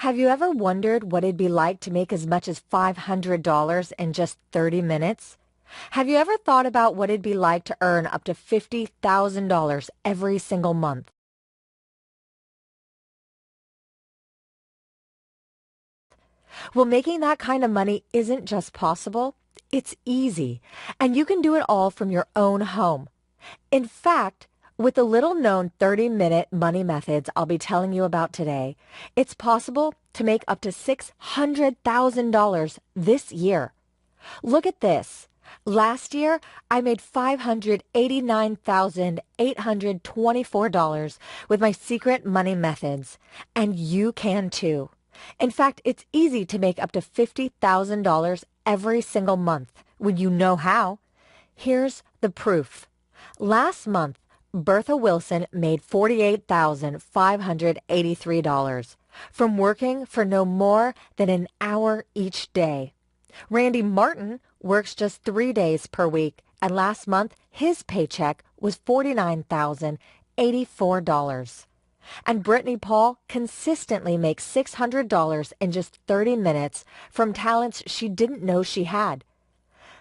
Have you ever wondered what it'd be like to make as much as $500 in just 30 minutes? Have you ever thought about what it'd be like to earn up to $50,000 every single month? Well, making that kind of money isn't just possible, it's easy, and you can do it all from your own home. In fact, with the little-known 30-minute money methods I'll be telling you about today, it's possible to make up to $600,000 this year. Look at this. Last year, I made $589,824 with my secret money methods, and you can too. In fact, it's easy to make up to $50,000 every single month when you know how. Here's the proof. Last month, Bertha Wilson made $48,583 from working for no more than an hour each day. Randy Martin works just 3 days per week, and last month his paycheck was $49,084. And Brittany Paul consistently makes $600 in just 30 minutes from talents she didn't know she had.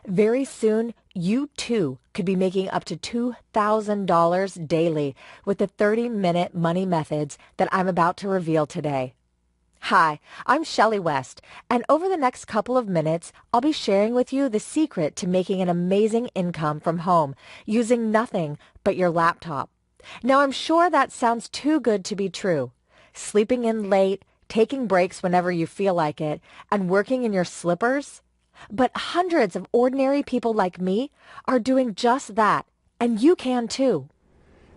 Very soon, you too could be making up to $2,000 daily with the 30-minute money methods that I'm about to reveal today. Hi, I'm Shelly West, and over the next couple of minutes, I'll be sharing with you the secret to making an amazing income from home using nothing but your laptop. Now, I'm sure that sounds too good to be true. Sleeping in late, taking breaks whenever you feel like it, and working in your slippers? But hundreds of ordinary people like me are doing just that, and you can too.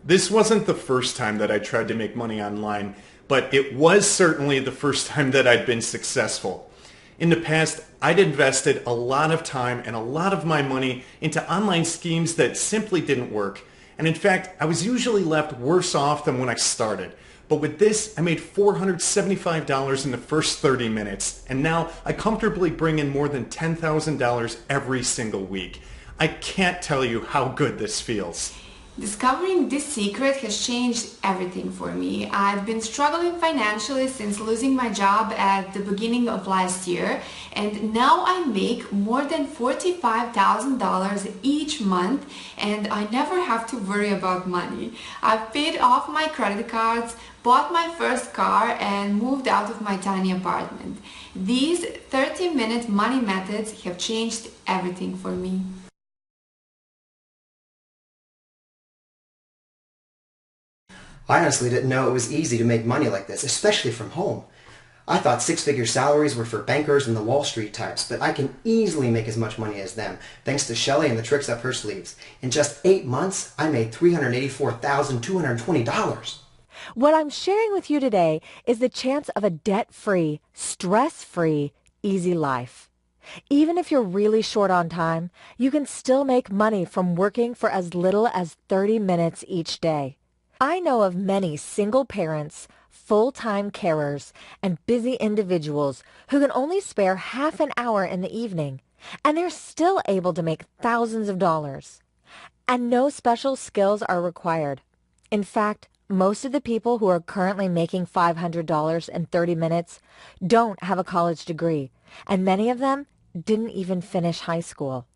This wasn't the first time that I tried to make money online, but it was certainly the first time that I'd been successful. In the past, I'd invested a lot of time and a lot of my money into online schemes that simply didn't work. And in fact, I was usually left worse off than when I started. But with this, I made $475 in the first 30 minutes, and now I comfortably bring in more than $10,000 every single week. I can't tell you how good this feels. Discovering this secret has changed everything for me. I've been struggling financially since losing my job at the beginning of last year, and now I make more than $45,000 each month, and I never have to worry about money. I've paid off my credit cards, bought my first car, and moved out of my tiny apartment. These 30-minute money methods have changed everything for me. I honestly didn't know it was easy to make money like this, especially from home. I thought six-figure salaries were for bankers and the Wall Street types, but I can easily make as much money as them, thanks to Shelly and the tricks up her sleeves. In just 8 months, I made $384,220. What I'm sharing with you today is the chance of a debt-free, stress-free, easy life. Even if you're really short on time, you can still make money from working for as little as 30 minutes each day. I know of many single parents, full-time carers, and busy individuals who can only spare half an hour in the evening, and they're still able to make thousands of dollars. And no special skills are required. In fact, most of the people who are currently making $500 in 30 minutes don't have a college degree, and many of them didn't even finish high school.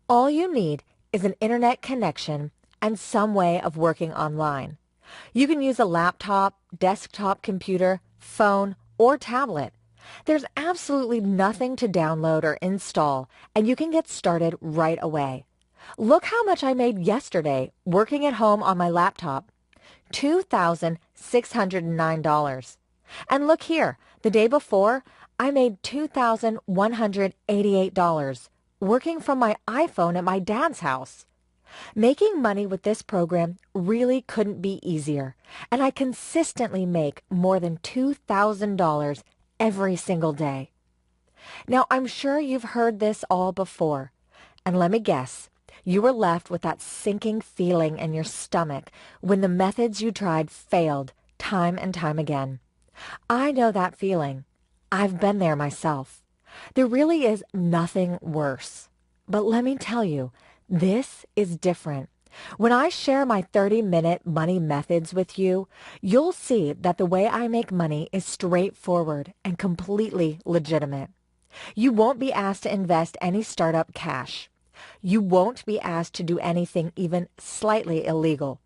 All you need is an internet connection and some way of working online. You can use a laptop, desktop computer, phone, or tablet. There's absolutely nothing to download or install, and you can get started right away. Look how much I made yesterday working at home on my laptop. $2,609. And look here, the day before, I made $2,188 working from my iPhone at my dad's house. Making money with this program really couldn't be easier, and I consistently make more than $2,000 every single day. Now, I'm sure you've heard this all before, and let me guess, you were left with that sinking feeling in your stomach when the methods you tried failed time and time again. I know that feeling. I've been there myself. There really is nothing worse. But let me tell you, this is different When I share my 30-minute money methods with you, you'll see that the way I make money is straightforward and completely legitimate. You won't be asked to invest any startup cash. You won't be asked to do anything even slightly illegal.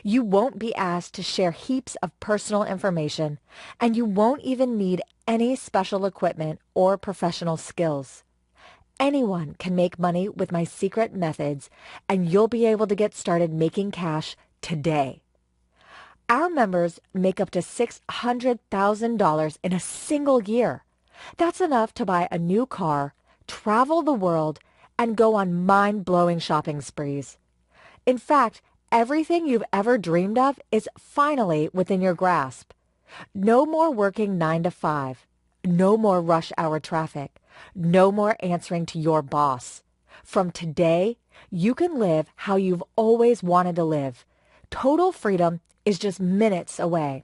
You won't be asked to share heaps of personal information, and you won't even need any special equipment or professional skills. Anyone can make money with my secret methods, and you'll be able to get started making cash today. Our members make up to $600,000 in a single year. That's enough to buy a new car, travel the world, and go on mind-blowing shopping sprees. In fact, everything you've ever dreamed of is finally within your grasp. No more working 9 to 5. No more rush hour traffic. No more answering to your boss. From today, you can live how you've always wanted to live. Total freedom is just minutes away.